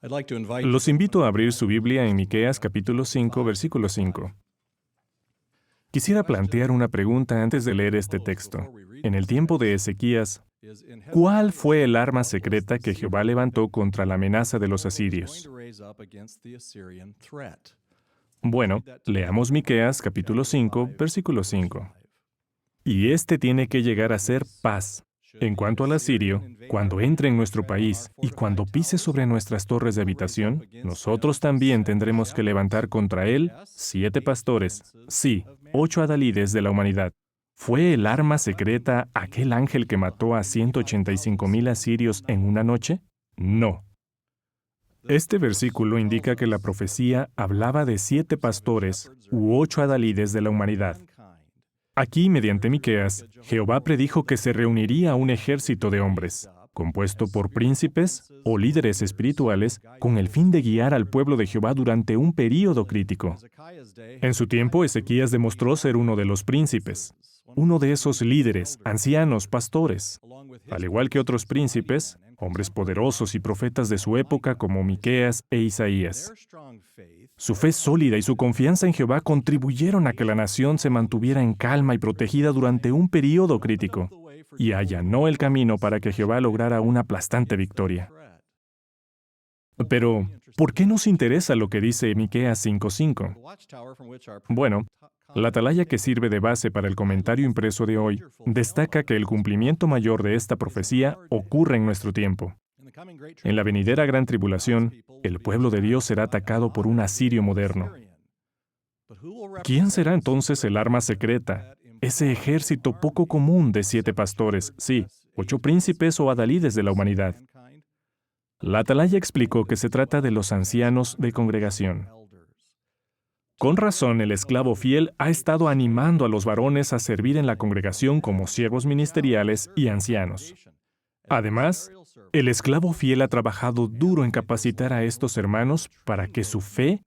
Los invito a abrir su Biblia en Miqueas capítulo 5, versículo 5. Quisiera plantear una pregunta antes de leer este texto. En el tiempo de Ezequías, ¿cuál fue el arma secreta que Jehová levantó contra la amenaza de los asirios? Bueno, leamos Miqueas capítulo 5, versículo 5. Y este tiene que llegar a ser paz. En cuanto al asirio, cuando entre en nuestro país y cuando pise sobre nuestras torres de habitación, nosotros también tendremos que levantar contra él 7 pastores, sí, 8 adalides de la humanidad. ¿Fue el arma secreta aquel ángel que mató a 185,000 asirios en una noche? No. Este versículo indica que la profecía hablaba de 7 pastores u 8 adalides de la humanidad. Aquí, mediante Miqueas, Jehová predijo que se reuniría un ejército de hombres, compuesto por príncipes o líderes espirituales, con el fin de guiar al pueblo de Jehová durante un período crítico. En su tiempo, Ezequías demostró ser uno de los príncipes, uno de esos líderes, ancianos, pastores. Al igual que otros príncipes, hombres poderosos y profetas de su época como Miqueas e Isaías. Su fe sólida y su confianza en Jehová contribuyeron a que la nación se mantuviera en calma y protegida durante un período crítico, y allanó el camino para que Jehová lograra una aplastante victoria. Pero, ¿por qué nos interesa lo que dice Miqueas 5:5? Bueno, la atalaya que sirve de base para el comentario impreso de hoy destaca que el cumplimiento mayor de esta profecía ocurre en nuestro tiempo. En la venidera gran tribulación, el pueblo de Dios será atacado por un asirio moderno. ¿Quién será entonces el arma secreta? Ese ejército poco común de 7 pastores, sí, 8 príncipes o adalides de la humanidad. La atalaya explicó que se trata de los ancianos de congregación. Con razón, el esclavo fiel ha estado animando a los varones a servir en la congregación como siervos ministeriales y ancianos. Además, el esclavo fiel ha trabajado duro en capacitar a estos hermanos para que su fe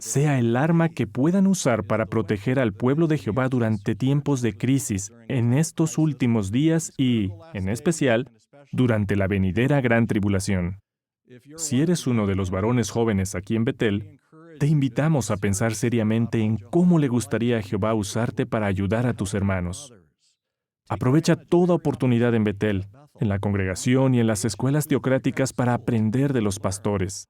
sea el arma que puedan usar para proteger al pueblo de Jehová durante tiempos de crisis en estos últimos días y, en especial, durante la venidera gran tribulación. Si eres uno de los varones jóvenes aquí en Betel, te invitamos a pensar seriamente en cómo le gustaría a Jehová usarte para ayudar a tus hermanos. Aprovecha toda oportunidad en Betel, en la congregación y en las escuelas teocráticas para aprender de los pastores,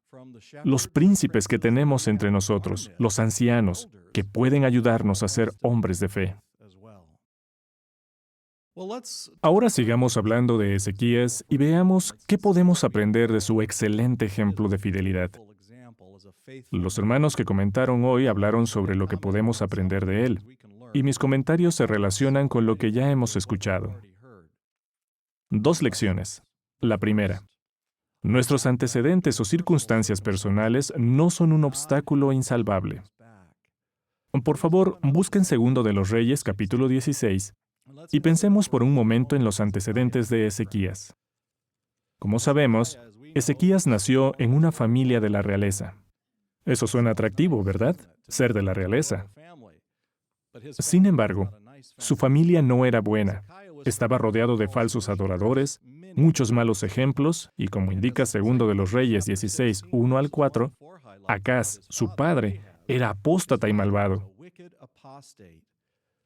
los príncipes que tenemos entre nosotros, los ancianos, que pueden ayudarnos a ser hombres de fe. Ahora sigamos hablando de Ezequías y veamos qué podemos aprender de su excelente ejemplo de fidelidad. Los hermanos que comentaron hoy hablaron sobre lo que podemos aprender de él, y mis comentarios se relacionan con lo que ya hemos escuchado. 2 lecciones. La primera. Nuestros antecedentes o circunstancias personales no son un obstáculo insalvable. Por favor, busquen Segundo de los Reyes, capítulo 16, y pensemos por un momento en los antecedentes de Ezequías. Como sabemos, Ezequías nació en una familia de la realeza. Eso suena atractivo, ¿verdad? Ser de la realeza. Sin embargo, su familia no era buena. Estaba rodeado de falsos adoradores, muchos malos ejemplos, y como indica Segundo de los Reyes 16, 1 al 4, Acaz, su padre, era apóstata y malvado.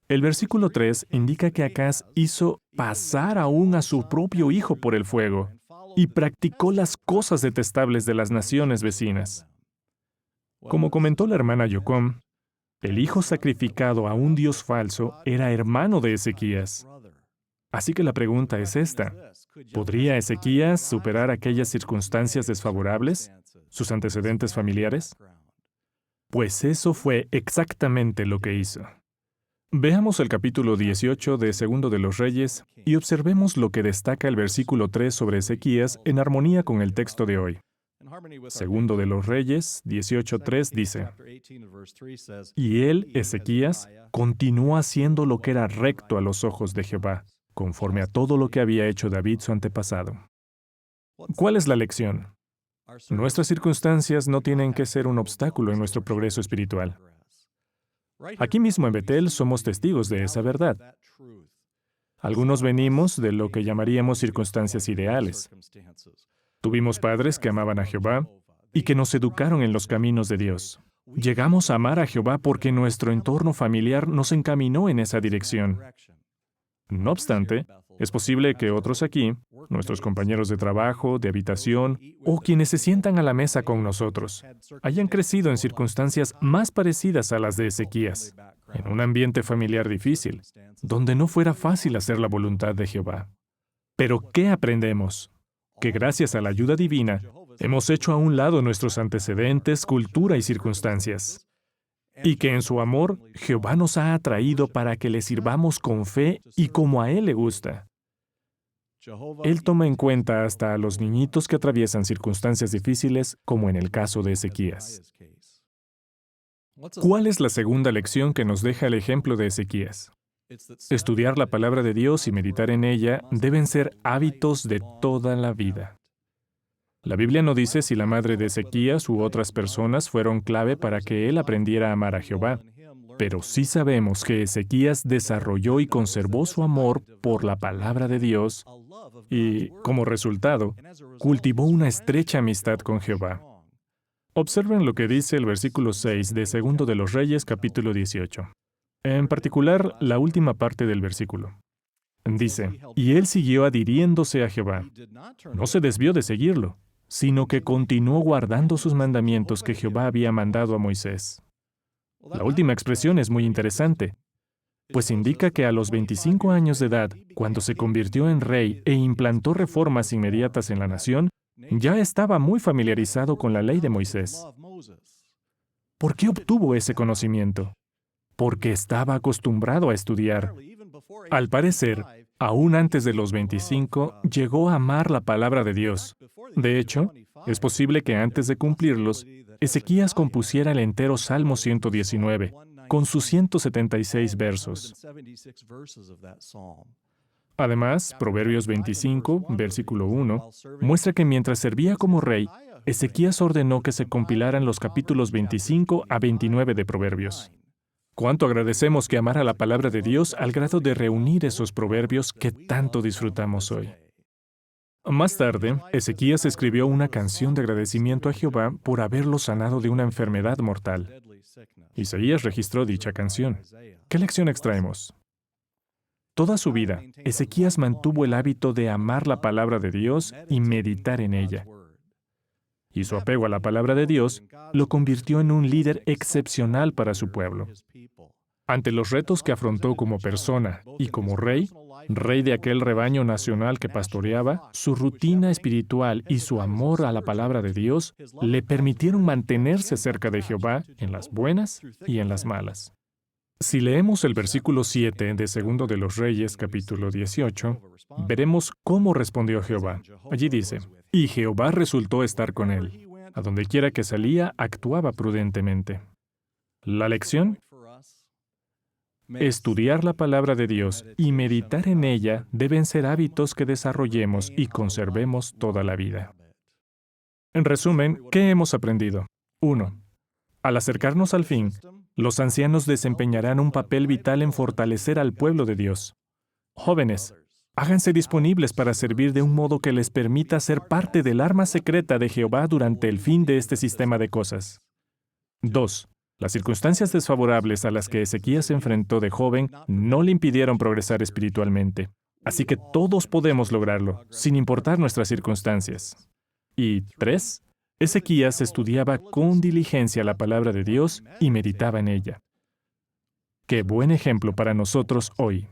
El versículo 3 indica que Acaz hizo pasar aún a su propio hijo por el fuego y practicó las cosas detestables de las naciones vecinas. Como comentó la hermana Yocom, el hijo sacrificado a un dios falso era hermano de Ezequías. Así que la pregunta es esta: ¿podría Ezequías superar aquellas circunstancias desfavorables, sus antecedentes familiares? Pues eso fue exactamente lo que hizo. Veamos el capítulo 18 de Segundo de los Reyes y observemos lo que destaca el versículo 3 sobre Ezequías en armonía con el texto de hoy. Segundo de los Reyes 18:3 dice: Y él, Ezequías, continuó haciendo lo que era recto a los ojos de Jehová, conforme a todo lo que había hecho David su antepasado. ¿Cuál es la lección? Nuestras circunstancias no tienen que ser un obstáculo en nuestro progreso espiritual. Aquí mismo en Betel somos testigos de esa verdad. Algunos venimos de lo que llamaríamos circunstancias ideales. Tuvimos padres que amaban a Jehová, y que nos educaron en los caminos de Dios. Llegamos a amar a Jehová porque nuestro entorno familiar nos encaminó en esa dirección. No obstante, es posible que otros aquí, nuestros compañeros de trabajo, de habitación, o quienes se sientan a la mesa con nosotros, hayan crecido en circunstancias más parecidas a las de Ezequías, en un ambiente familiar difícil, donde no fuera fácil hacer la voluntad de Jehová. Pero, ¿qué aprendemos? Que gracias a la ayuda divina, hemos hecho a un lado nuestros antecedentes, cultura y circunstancias. Y que en su amor, Jehová nos ha atraído para que le sirvamos con fe y como a Él le gusta. Él toma en cuenta hasta a los niñitos que atraviesan circunstancias difíciles, como en el caso de Ezequías. ¿Cuál es la segunda lección que nos deja el ejemplo de Ezequías? Estudiar la palabra de Dios y meditar en ella deben ser hábitos de toda la vida. La Biblia no dice si la madre de Ezequías u otras personas fueron clave para que él aprendiera a amar a Jehová, pero sí sabemos que Ezequías desarrolló y conservó su amor por la palabra de Dios y, como resultado, cultivó una estrecha amistad con Jehová. Observen lo que dice el versículo 6 de Segundo de los Reyes, capítulo 18. En particular, la última parte del versículo. Dice, y él siguió adhiriéndose a Jehová. No se desvió de seguirlo, sino que continuó guardando sus mandamientos que Jehová había mandado a Moisés. La última expresión es muy interesante, pues indica que a los 25 años de edad, cuando se convirtió en rey e implantó reformas inmediatas en la nación, ya estaba muy familiarizado con la ley de Moisés. ¿Por qué obtuvo ese conocimiento? Porque estaba acostumbrado a estudiar. Al parecer, aún antes de los 25, llegó a amar la palabra de Dios. De hecho, es posible que antes de cumplirlos, Ezequías compusiera el entero Salmo 119, con sus 176 versos. Además, Proverbios 25, versículo 1, muestra que mientras servía como rey, Ezequías ordenó que se compilaran los capítulos 25 a 29 de Proverbios. Cuánto agradecemos que amara la palabra de Dios al grado de reunir esos proverbios que tanto disfrutamos hoy. Más tarde, Ezequías escribió una canción de agradecimiento a Jehová por haberlo sanado de una enfermedad mortal. Isaías registró dicha canción. ¿Qué lección extraemos? Toda su vida, Ezequías mantuvo el hábito de amar la palabra de Dios y meditar en ella. Y su apego a la palabra de Dios lo convirtió en un líder excepcional para su pueblo. Ante los retos que afrontó como persona y como rey de aquel rebaño nacional que pastoreaba, su rutina espiritual y su amor a la palabra de Dios le permitieron mantenerse cerca de Jehová en las buenas y en las malas. Si leemos el versículo 7 de Segundo de los Reyes, capítulo 18, veremos cómo respondió Jehová. Allí dice, y Jehová resultó estar con él. A donde quiera que salía, actuaba prudentemente. La lección: estudiar la palabra de Dios y meditar en ella deben ser hábitos que desarrollemos y conservemos toda la vida. En resumen, ¿qué hemos aprendido? 1. Al acercarnos al fin, los ancianos desempeñarán un papel vital en fortalecer al pueblo de Dios. Jóvenes, háganse disponibles para servir de un modo que les permita ser parte del arma secreta de Jehová durante el fin de este sistema de cosas. 2. Las circunstancias desfavorables a las que Ezequías se enfrentó de joven no le impidieron progresar espiritualmente. Así que todos podemos lograrlo, sin importar nuestras circunstancias. Y 3. Ezequías estudiaba con diligencia la palabra de Dios y meditaba en ella. ¡Qué buen ejemplo para nosotros hoy!